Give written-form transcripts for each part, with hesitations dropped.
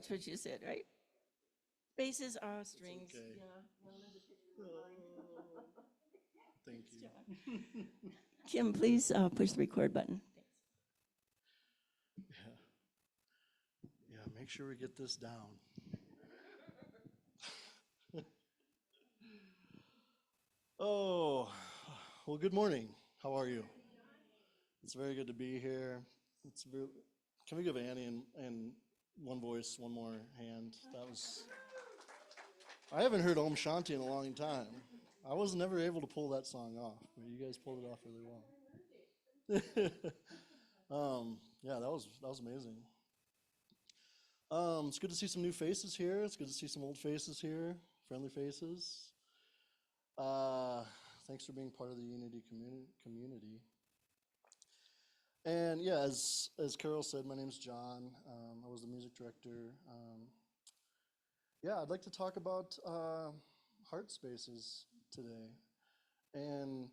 That's what you said, right? Basses are strings. okay. Yeah. Oh, thank you. Kim, please push the record button. Yeah. Yeah, make sure we get this down. Oh, well, good morning. How are you? It's very good to be here. Can we give Annie and one voice, one more hand? That was. I haven't heard Om Shanti in a long time. I was never able to pull that song off, but you guys pulled it off really well. Yeah, that was amazing. It's good to see some new faces here. It's good to see some old faces here, friendly faces. Uh, Thanks for being part of the Unity community. And yeah, as Carol said, my name is John. I was the music director. Yeah, I'd like to talk about heart spaces today. And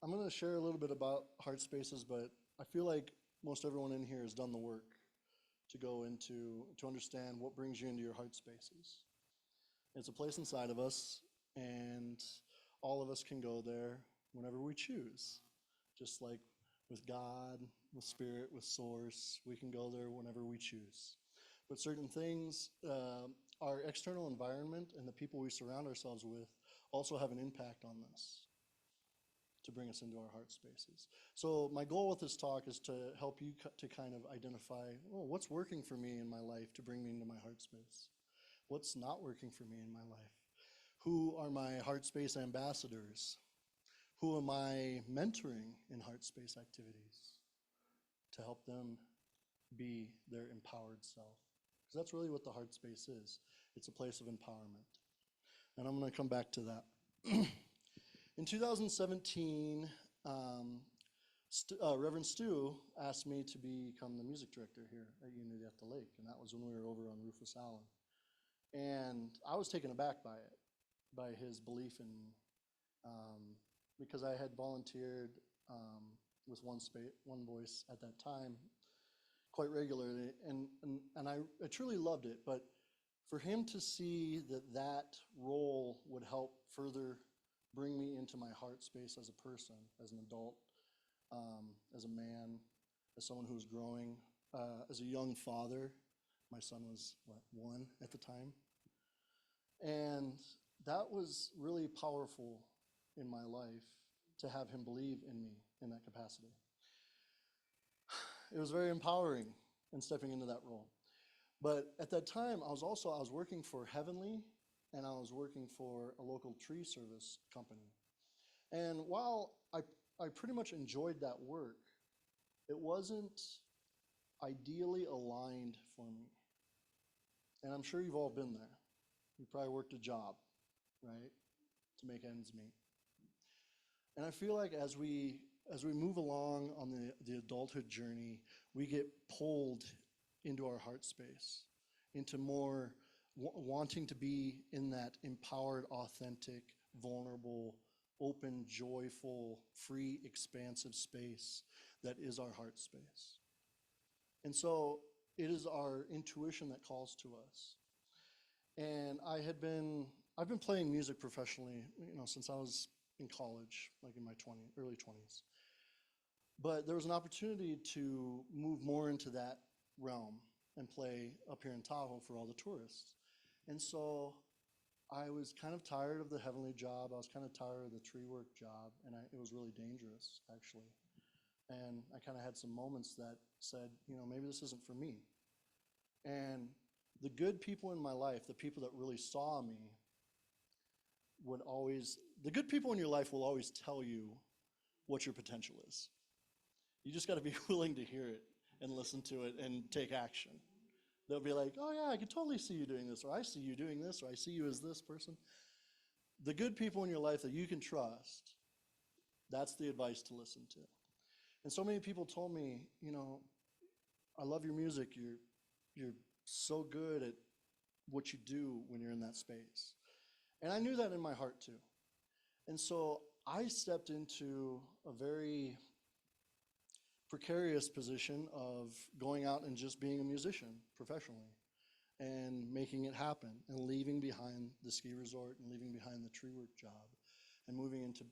I'm going to share a little bit about heart spaces, but I feel like most everyone in here has done the work to understand what brings you into your heart spaces. It's a place inside of us, and all of us can go there whenever we choose. Just like with God, with Spirit, with Source, we can go there whenever we choose. But certain things, our external environment and the people we surround ourselves with also have an impact on this to bring us into our heart spaces. So my goal with this talk is to help you to kind of identify, oh, what's working for me in my life to bring me into my heart space? What's not working for me in my life? Who are my heart space ambassadors? Who am I mentoring in heart space activities to help them be their empowered self? Because that's really what the heart space is. It's a place of empowerment. And I'm going to come back to that. In 2017, Reverend Stu asked me to become the music director here at Unity at the Lake, and that was when we were over on Rufus Island. And I was taken aback by it, by his belief in, because I had volunteered with one voice at that time quite regularly, and I truly loved it. But for him to see that role would help further bring me into my heart space as a person, as an adult, as a man, as someone who was growing, as a young father. My son was, 1 at the time. And that was really powerful in my life to have him believe in me in that capacity. It was very empowering in stepping into that role. But at that time, I was working for Heavenly, and I was working for a local tree service company. And while I pretty much enjoyed that work, it wasn't ideally aligned for me. And I'm sure you've all been there. You probably worked a job, right, to make ends meet. And I feel like as we move along on the adulthood journey, we get pulled into our heart space, into more wanting to be in that empowered, authentic, vulnerable, open, joyful, free, expansive space that is our heart space. And so it is our intuition that calls to us. And I've been playing music professionally, since I was in college, like in my early 20s. But there was an opportunity to move more into that realm and play up here in Tahoe for all the tourists. And so I was kind of tired of the Heavenly job. I was kind of tired of the tree work job, and it was really dangerous, actually. And I kind of had some moments that said, maybe this isn't for me. And the good people in my life, the people that really saw me, the good people in your life will always tell you what your potential is. You just got to be willing to hear it and listen to it and take action. They'll be like, oh yeah, I can totally see you doing this, or I see you doing this, or I see you as this person. The good people in your life that you can trust, that's the advice to listen to. And so many people told me, I love your music. You're so good at what you do when you're in that space. And I knew that in my heart too. And so I stepped into a very precarious position of going out and just being a musician professionally. and making it happen and leaving behind the ski resort and leaving behind the tree work job and moving into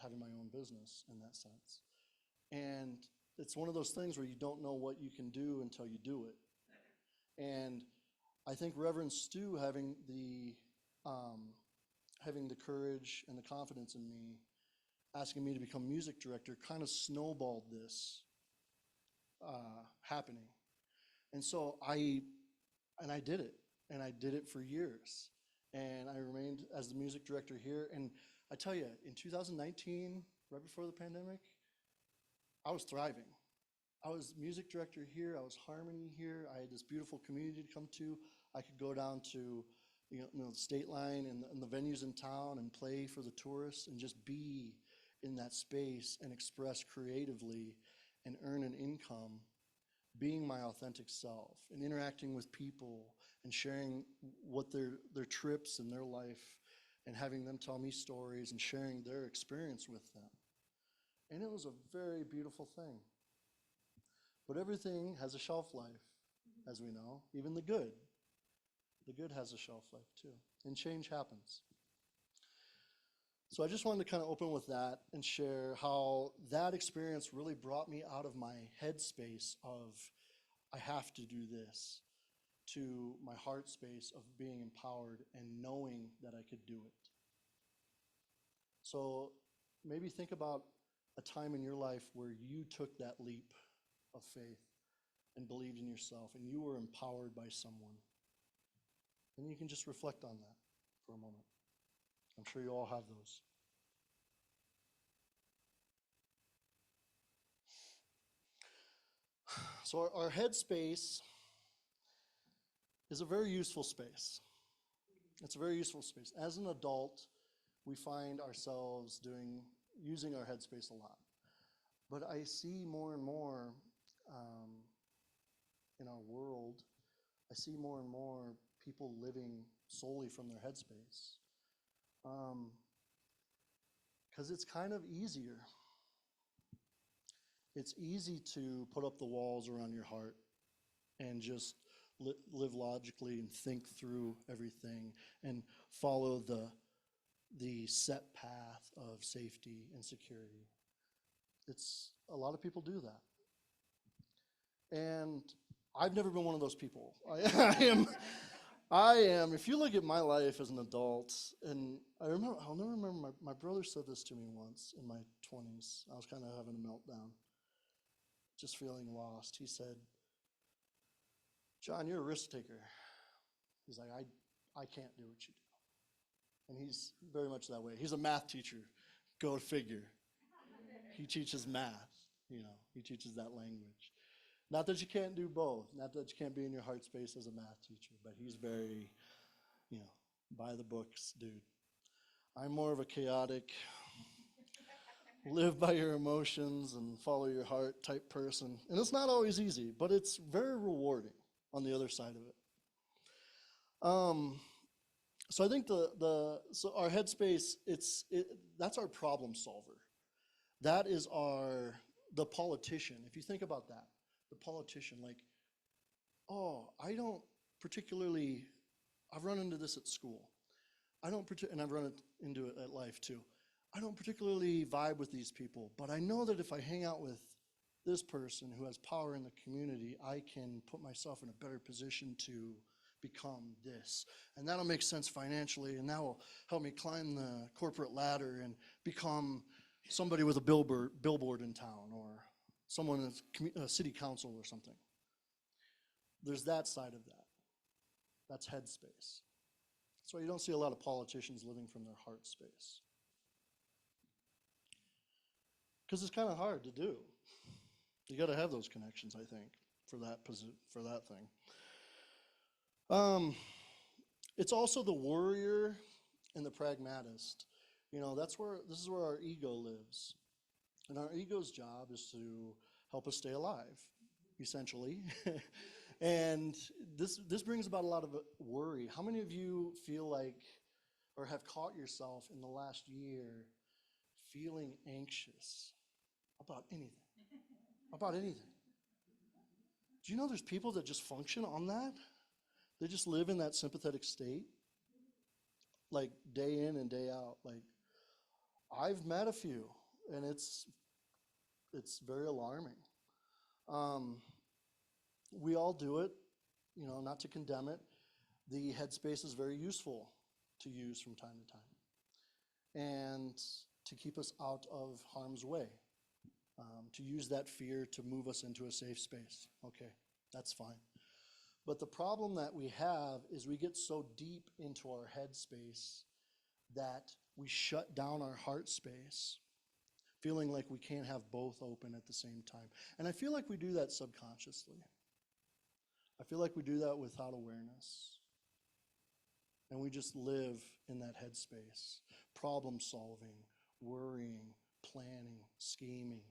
having my own business in that sense. And it's one of those things where you don't know what you can do until you do it. And I think Reverend Stu having the courage and the confidence in me, asking me to become music director, kind of snowballed this happening. And so I did it, and I did it for years. And I remained as the music director here. And I tell you, in 2019, right before the pandemic, I was thriving. I was music director here. I was harmony here. I had this beautiful community to come to. I could go down to the state line and the venues in town and play for the tourists and just be in that space and express creatively and earn an income, being my authentic self and interacting with people and sharing what their trips and their life and having them tell me stories and sharing their experience with them. And it was a very beautiful thing. But everything has a shelf life, as we know, even the good. The good has a shelf life too, and change happens. So I just wanted to kind of open with that and share how that experience really brought me out of my headspace of I have to do this to my heart space of being empowered and knowing that I could do it. So maybe think about a time in your life where you took that leap of faith and believed in yourself and you were empowered by someone. And you can just reflect on that for a moment. I'm sure you all have those. So our headspace is a very useful space. It's a very useful space. As an adult, we find ourselves using our headspace a lot. But I see more and more in our world, I see more and more people living solely from their headspace. Because it's kind of easier. It's easy to put up the walls around your heart and just live logically and think through everything and follow the set path of safety and security. A lot of people do that. And I've never been one of those people. I am, if you look at my life as an adult, and I'll never remember, my brother said this to me once in my 20s. I was kind of having a meltdown, just feeling lost. He said, "John, you're a risk taker." He's like, I can't do what you do. And he's very much that way. He's a math teacher. Go figure. He teaches math, he teaches that language. Not that you can't do both, not that you can't be in your heart space as a math teacher, but he's very, by the books dude. I'm more of a chaotic, live by your emotions and follow your heart type person. And it's not always easy, but it's very rewarding on the other side of it. So I think so our headspace, that's our problem solver. That is the politician. If you think about that, the politician, like, I don't particularly, I've run into this at school. And I've run into it at life too. I don't particularly vibe with these people, but I know that if I hang out with this person who has power in the community, I can put myself in a better position to become this. And that'll make sense financially, and that will help me climb the corporate ladder and become somebody with a billboard in town, or someone in a city council or something. There's that side of that. That's headspace. So you don't see a lot of politicians living from their heart space. Because it's kind of hard to do. You got to have those connections, I think, for that thing. It's also the worrier and the pragmatist. This is where our ego lives. And our ego's job is to help us stay alive, essentially. And this brings about a lot of worry. How many of you feel like, or have caught yourself in the last year feeling anxious about anything? About anything? Do you know there's people that just function on that? They just live in that sympathetic state, like day in and day out. Like I've met a few, and it's very alarming. Um, we all do it, not to condemn it. The headspace is very useful to use from time to time, and to keep us out of harm's way, to use that fear to move us into a safe space. Okay, that's fine. But the problem that we have is we get so deep into our headspace that we shut down our heart space, feeling like we can't have both open at the same time. And I feel like we do that subconsciously. I feel like we do that without awareness. And we just live in that headspace, problem solving, worrying, planning, scheming,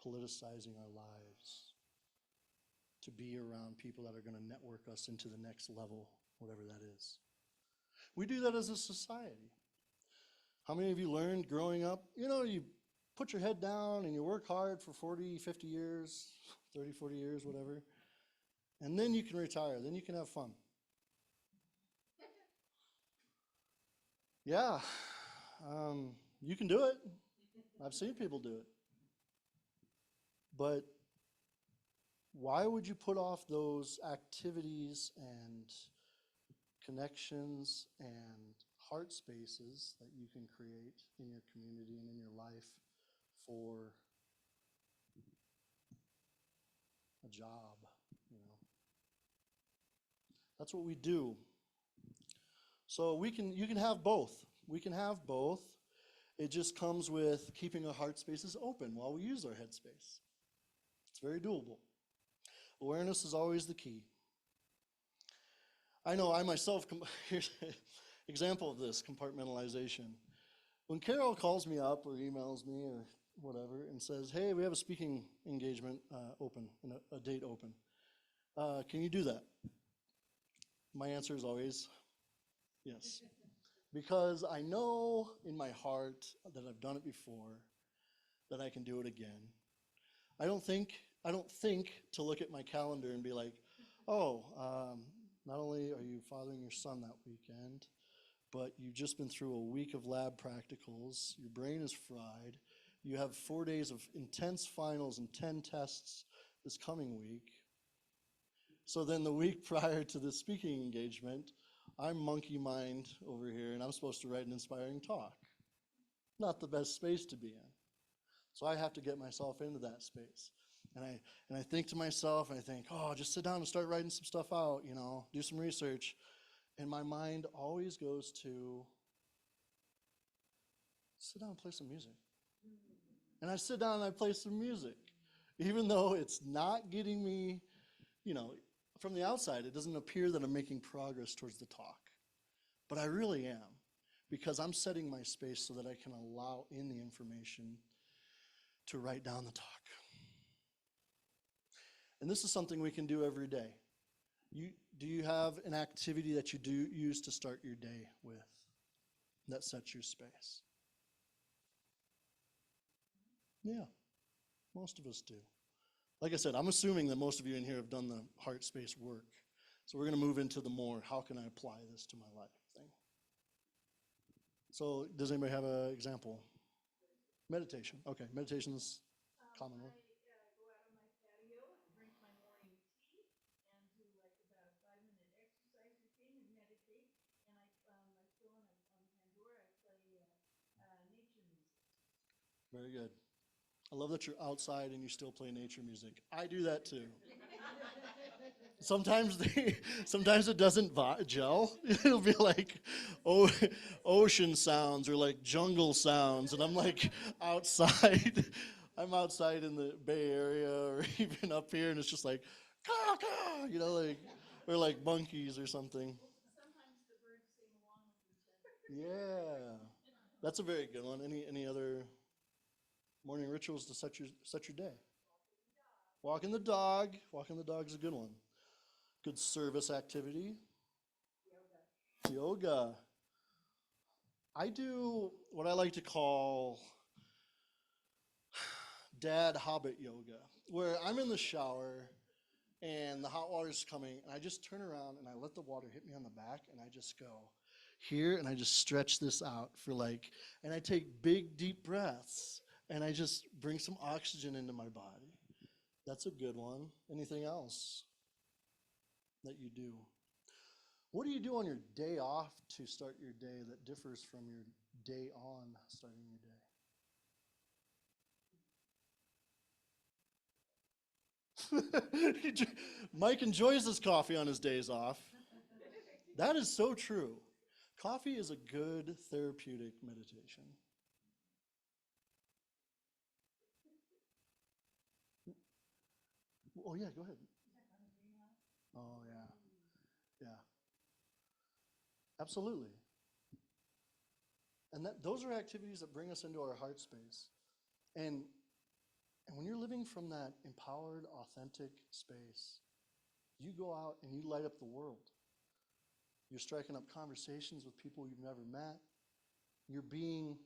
politicizing our lives to be around people that are going to network us into the next level, whatever that is. We do that as a society. How many of you learned growing up, you put your head down and you work hard for 40, 50 years, 30, 40 years, whatever, and then you can retire, then you can have fun. Yeah, you can do it. I've seen people do it. But why would you put off those activities and connections and heart spaces that you can create in your community and in your life for a job? That's what we do. So you can have both. We can have both. It just comes with keeping our heart spaces open while we use our head space. It's very doable. Awareness is always the key. I know I myself, here's an example of this, compartmentalization. When Carol calls me up or emails me or whatever and says, hey, we have a speaking engagement open, a date open. Can you do that? My answer is always yes. Because I know in my heart that I've done it before, that I can do it again. I don't think to look at my calendar and be like, oh, not only are you fathering your son that weekend, but you've just been through a week of lab practicals, your brain is fried, you have 4 days of intense finals and 10 tests this coming week. So then the week prior to the speaking engagement, I'm monkey mind over here and I'm supposed to write an inspiring talk. Not the best space to be in. So I have to get myself into that space. And I think to myself, I think, oh, just sit down and start writing some stuff out, do some research. And my mind always goes to sit down and play some music. And I sit down and I play some music. Even though it's not getting me, from the outside, it doesn't appear that I'm making progress towards the talk. But I really am, because I'm setting my space so that I can allow in the information to write down the talk. And this is something we can do every day. Do you have an activity that you do use to start your day with that sets your space? Yeah, most of us do. Like I said, I'm assuming that most of you in here have done the heart space work. So we're going to move into the more, how can I apply this to my life thing? So does anybody have an example? Meditation. Okay, meditation is common word. Very good. I love that you're outside and you still play nature music. I do that too. Sometimes it doesn't gel. It'll be like ocean sounds or like jungle sounds, and I'm like outside. I'm outside in the Bay Area or even up here, and it's just like, caw, caw, like, or like monkeys or something. Sometimes the birds sing along with each other. Yeah, that's a very good one. Any other morning rituals to set your day? Walking the dog. Walking the dog is a good one. Good service activity. Yoga. I do what I like to call dad hobbit yoga, where I'm in the shower and the hot water's coming, and I just turn around and I let the water hit me on the back, and I just go here, and I just stretch this out for like, and I take big, deep breaths, and I just bring some oxygen into my body. That's a good one. Anything else that you do? What do you do on your day off to start your day that differs from your day on starting your day? Mike enjoys his coffee on his days off. That is so true. Coffee is a good therapeutic meditation. Oh, yeah, go ahead. Oh, yeah. Yeah, absolutely. And those are activities that bring us into our heart space. And, and when you're living from that empowered, authentic space, you go out and you light up the world. You're striking up conversations with people you've never met. You're being,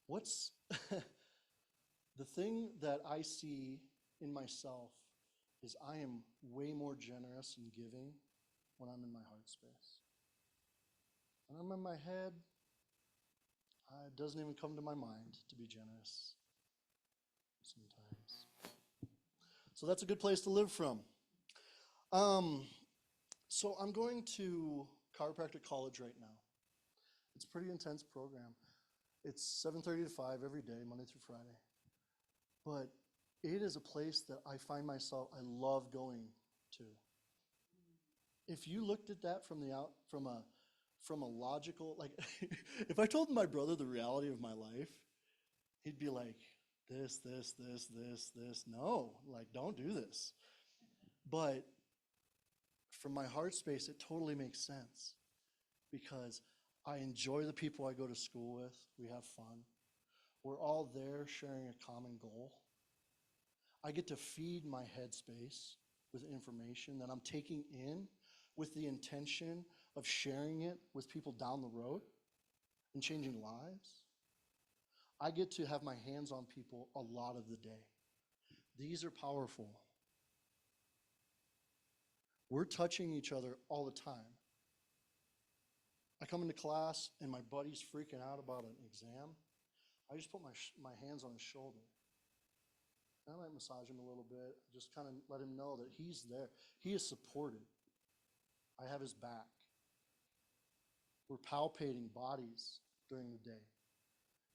what's the thing that I see in myself is I am way more generous and giving when I'm in my heart space. When I'm in my head, it doesn't even come to my mind to be generous sometimes. So that's a good place to live from. So I'm going to chiropractic college right now. It's a pretty intense program. It's 7:30 to 5 every day, Monday through Friday. But it is a place that I find myself, I love going to. If you looked at that from a logical, like, if I told my brother the reality of my life, he'd be like, this. No, like, don't do this. But from my heart space, it totally makes sense because I enjoy the people I go to school with. We have fun. We're all there sharing a common goal. I get to feed my headspace with information that I'm taking in with the intention of sharing it with people down the road and changing lives. I get to have my hands on people a lot of the day. These are powerful. We're touching each other all the time. I come into class and my buddy's freaking out about an exam. I just put my hands on his shoulder. I might massage him a little bit, just kind of let him know that he's there. He is supported. I have his back. We're palpating bodies during the day,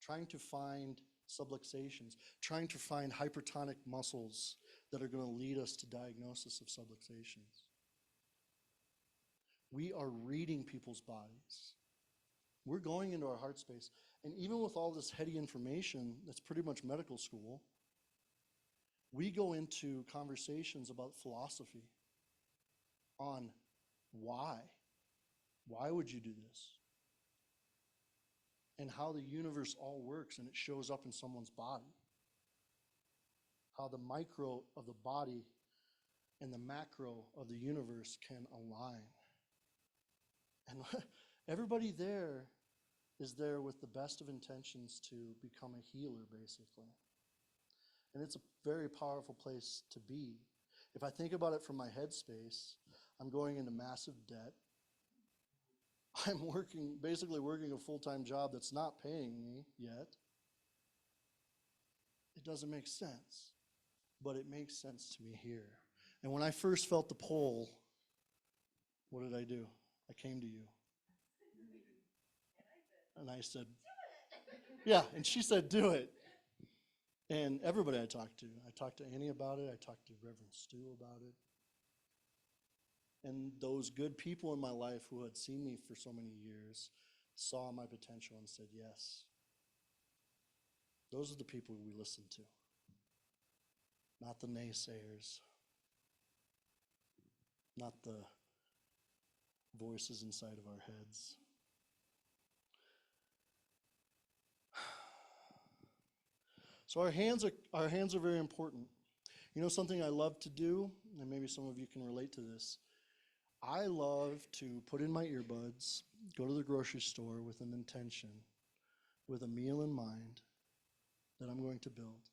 trying to find subluxations, trying to find hypertonic muscles that are going to lead us to diagnosis of subluxations. We are reading people's bodies. We're going into our heart space. And even with all this heady information that's pretty much medical school, we go into conversations about philosophy on why. Why would you do this? And how the universe all works and it shows up in someone's body. How the micro of the body and the macro of the universe can align. And everybody there is there with the best of intentions to become a healer, basically. And it's a very powerful place to be. If I think about it from my headspace, I'm going into massive debt. I'm basically working a full-time job that's not paying me yet. It doesn't make sense, but it makes sense to me here. And when I first felt the pull, what did I do? I came to you. And I said, yeah, and she said, do it. And everybody I talked to Annie about it, I talked to Reverend Stu about it. And those good people in my life who had seen me for so many years saw my potential and said, yes. Those are the people we listen to, not the naysayers, not the voices inside of our heads. So our hands are very important. You know something I love to do, and maybe some of you can relate to this. I love to put in my earbuds, go to the grocery store with an intention, with a meal in mind that I'm going to build.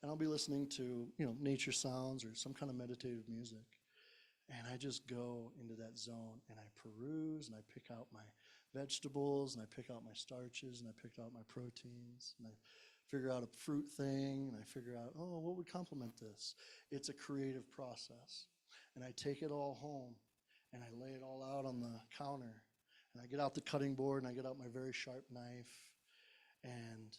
And I'll be listening to, nature sounds or some kind of meditative music. And I just go into that zone and I peruse and I pick out my vegetables and I pick out my starches and I pick out my proteins and I figure out a fruit thing and I figure out, oh, what would complement this? It's a creative process. And I take it all home and I lay it all out on the counter and I get out the cutting board and I get out my very sharp knife and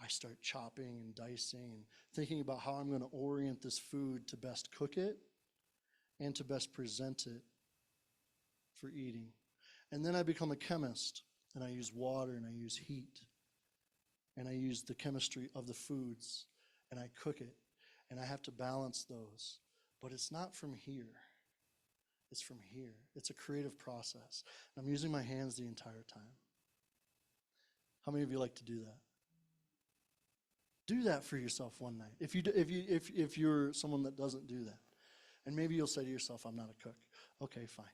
I start chopping and dicing and thinking about how I'm going to orient this food to best cook it and to best present it for eating. And then I become a chemist, and I use water, and I use heat, and I use the chemistry of the foods, and I cook it, and I have to balance those. But it's not from here. It's from here. It's a creative process. I'm using my hands the entire time. How many of you like to do that? Do that for yourself one night. If you're someone that doesn't do that. And maybe you'll say to yourself, I'm not a cook. Okay, fine.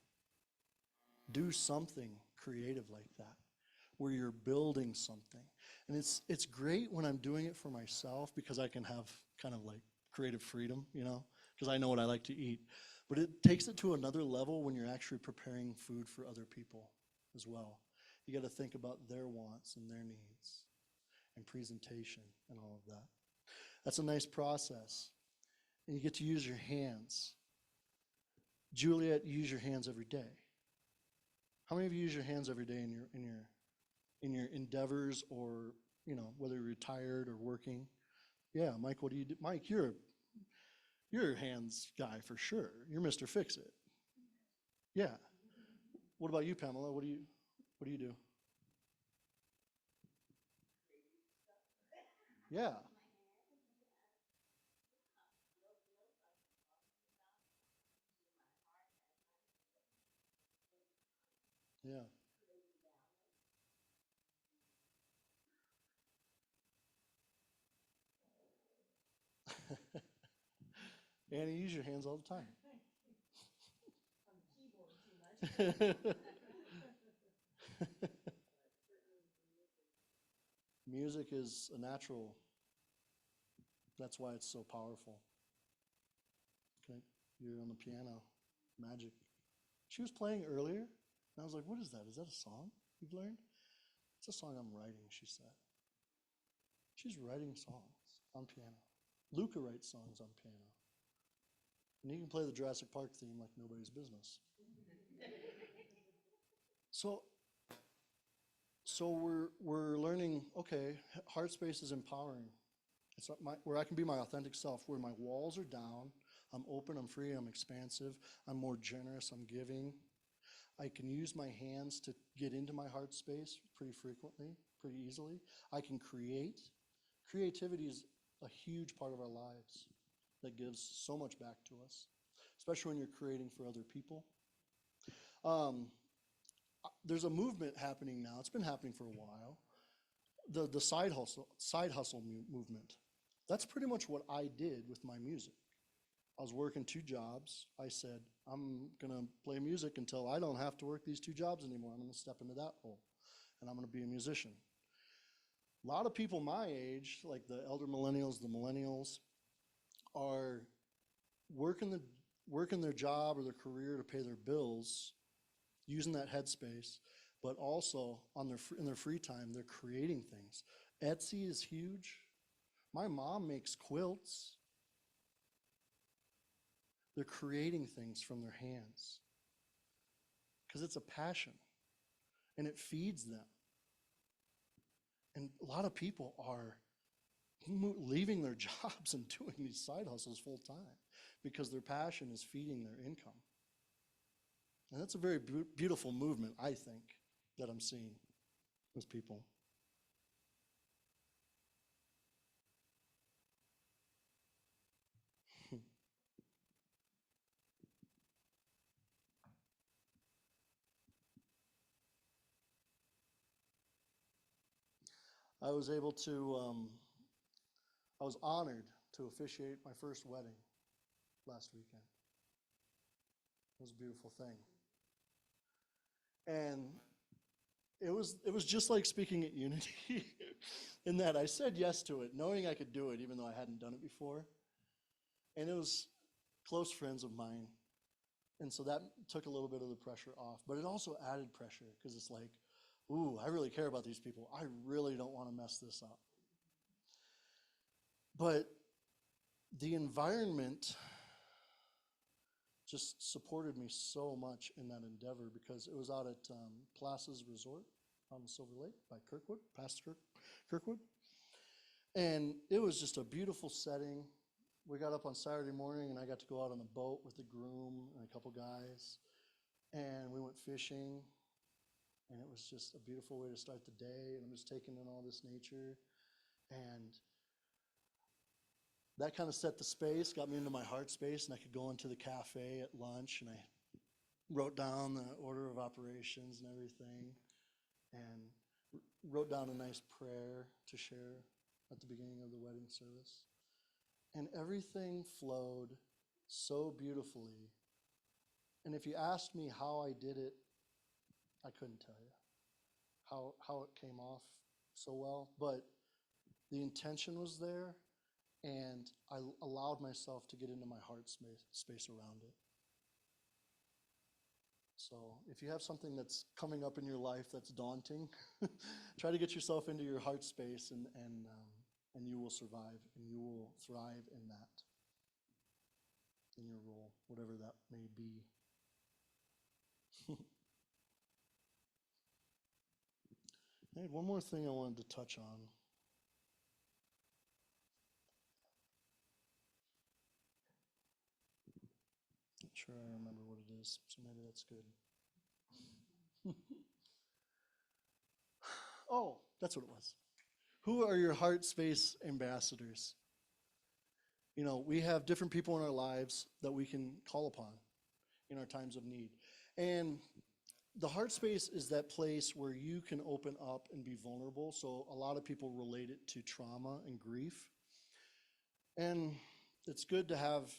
Do something creative like that, where you're building something. And it's great when I'm doing it for myself because I can have kind of like creative freedom, because I know what I like to eat. But it takes it to another level when you're actually preparing food for other people as well. You got to think about their wants and their needs and presentation and all of that. That's a nice process. And you get to use your hands. Juliet, you use your hands every day. How many of you use your hands every day in your endeavors, or whether you're retired or working? Yeah, Mike, what do you do? Mike, you're a hands guy for sure. You're Mr. Fix It. Yeah. What about you, Pamela? What do you do? Yeah. Yeah. Annie, use your hands all the time. On the keyboard too much. Music is a natural. That's why it's so powerful. Okay, you're on the piano, magic. She was playing earlier, and I was like, what is that? Is that a song you've learned? It's a song I'm writing, she said. She's writing songs on piano. Luca writes songs on piano. And he can play the Jurassic Park theme like nobody's business. So we're learning, okay, heart space is empowering. It's where I can be my authentic self, where my walls are down, I'm open, I'm free, I'm expansive, I'm more generous, I'm giving. I can use my hands to get into my heart space pretty frequently, pretty easily. I can create. Creativity is a huge part of our lives that gives so much back to us, especially when you're creating for other people. There's a movement happening now. It's been happening for a while. The side hustle movement. That's pretty much what I did with my music. I was working 2 jobs. I said, I'm going to play music until I don't have to work these 2 jobs anymore. I'm going to step into that role, and I'm going to be a musician. A lot of people my age, like the elder millennials, the millennials, are working their job or their career to pay their bills, using that headspace, but also in their free time, they're creating things. Etsy is huge. My mom makes quilts. They're creating things from their hands because it's a passion and it feeds them. And a lot of people are leaving their jobs and doing these side hustles full time because their passion is feeding their income. And that's a very beautiful movement, I think, that I'm seeing with people. I was able to, I was honored to officiate my first wedding last weekend. It was a beautiful thing. And it was just like speaking at Unity in that I said yes to it, knowing I could do it, even though I hadn't done it before. And it was close friends of mine And so that took a little bit of the pressure off, but it also added pressure because it's like, ooh, I really care about these people. I really don't want to mess this up. But the environment just supported me so much in that endeavor because it was out at Plaza's Resort on the Silver Lake by Kirkwood, past Kirkwood. And it was just a beautiful setting. We got up on Saturday morning and I got to go out on the boat with the groom and a couple guys. And we went fishing. And it was just a beautiful way to start the day. And I'm just taking in all this nature. And that kind of set the space, got me into my heart space, and I could go into the cafe at lunch, and I wrote down the order of operations and everything, and wrote down a nice prayer to share at the beginning of the wedding service. And everything flowed so beautifully. And if you asked me how I did it, I couldn't tell you how it came off so well, but the intention was there. And I allowed myself to get into my heart space around it. So if you have something that's coming up in your life that's daunting, try to get yourself into your heart space, and you will survive, and you will thrive in that, in your role, whatever that may be. I had one more thing I wanted to touch on. Not sure I remember what it is, so maybe that's good. Oh, that's what it was. Who are your heart space ambassadors? You know, we have different people in our lives that we can call upon in our times of need. And the heart space is that place where you can open up and be vulnerable. So a lot of people relate it to trauma and grief. And it's good to have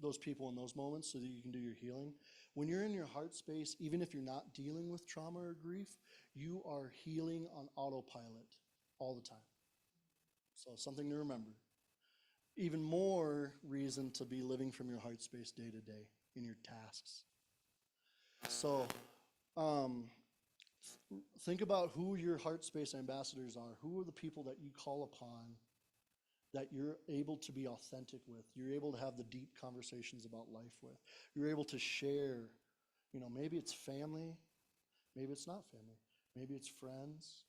those people in those moments so that you can do your healing. When you're in your heart space, even if you're not dealing with trauma or grief, you are healing on autopilot all the time. So something to remember. Even more reason to be living from your heart space day to day in your tasks. So think about who your heart space ambassadors are. Who are the people that you call upon that you're able to be authentic with? You're able to have the deep conversations about life with. You're able to share, you know, maybe it's family, maybe it's not family, maybe it's friends.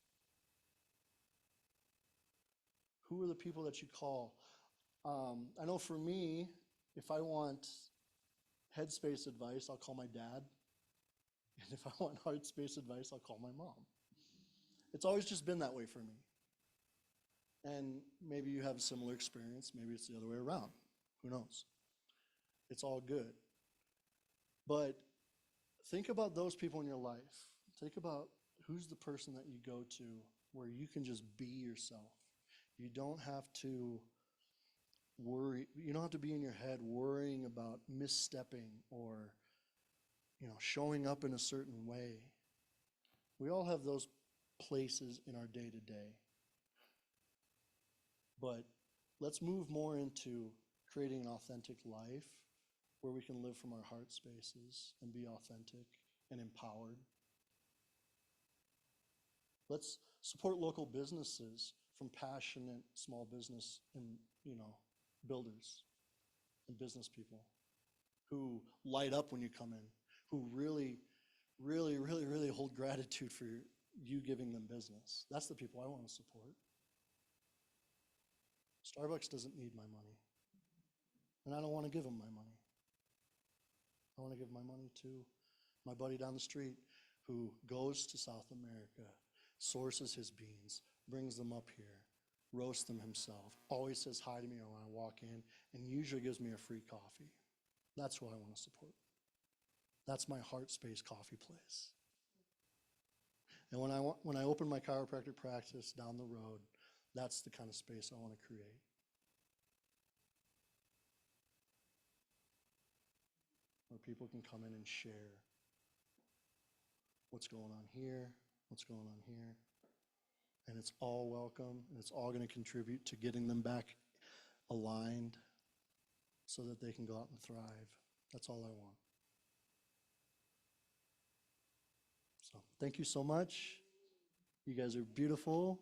Who are the people that you call? I know for me, if I want headspace advice, I'll call my dad. And if I want heart space advice, I'll call my mom. It's always just been that way for me. And maybe you have a similar experience. Maybe it's the other way around. Who knows? It's all good. But think about those people in your life. Think about who's the person that you go to where you can just be yourself. You don't have to worry. You don't have to be in your head worrying about misstepping or, you know, showing up in a certain way. We all have those places in our day to day. But let's move more into creating an authentic life where we can live from our heart spaces and be authentic and empowered. Let's support local businesses from passionate small business and, you know, builders and business people who light up when you come in, who really, really, really, really hold gratitude for you giving them business. That's the people I want to support. Starbucks doesn't need my money, and I don't want to give them my money. I want to give my money to my buddy down the street who goes to South America, sources his beans, brings them up here, roasts them himself, always says hi to me when I walk in, and usually gives me a free coffee. That's who I want to support. That's my heart space coffee place. And when I open my chiropractic practice down the road, that's the kind of space I want to create. Where people can come in and share what's going on here, what's going on here. And it's all welcome, and it's all going to contribute to getting them back aligned so that they can go out and thrive. That's all I want. Thank you so much. You guys are beautiful.